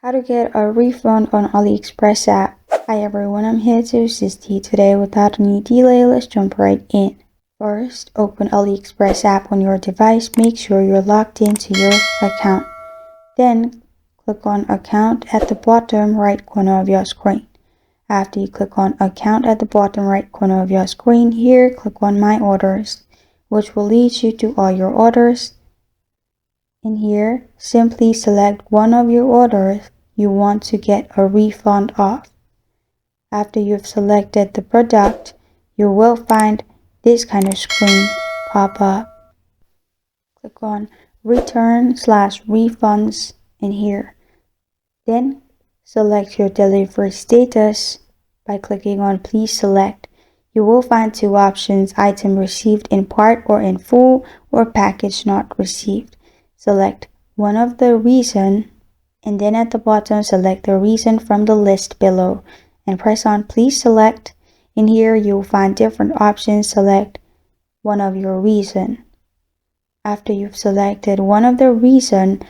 How to get a refund on AliExpress app. Hi everyone, I'm here to assist you today. Without any delay, let's jump right in. First, open AliExpress app on your device. Make sure you're logged into your account. Then, click on Account at the bottom right corner of your screen. After you click on Account at the bottom right corner of your screen, here click on My Orders, which will lead you to all your orders. In here, simply select one of your orders you want to get a refund of. After you've selected the product, you will find this kind of screen pop up. Click on Return/Refunds in here. Then select your delivery status by clicking on Please Select. You will find two options: item received in part or in full, or package not received. Select one of the reason, and then at the bottom select the reason from the list below and press on Please Select. In here you'll find different options. Select one of your reason. After you've selected one of the reason,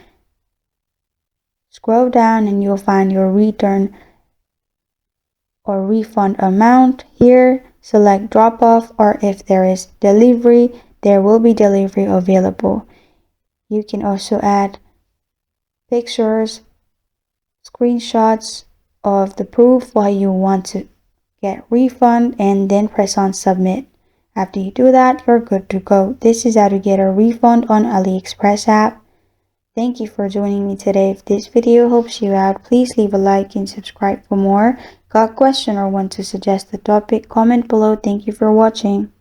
scroll down and you'll find your return or refund amount. Here select drop off, or if there is delivery, there will be delivery available. You can also add pictures, screenshots of the proof why you want to get refund, and then press on submit. After you do that, you're good to go. This is how to get a refund on AliExpress app. Thank you for joining me today. If this video helps you out, please leave a like and subscribe for more. Got a question or want to suggest a topic? Comment below. Thank you for watching.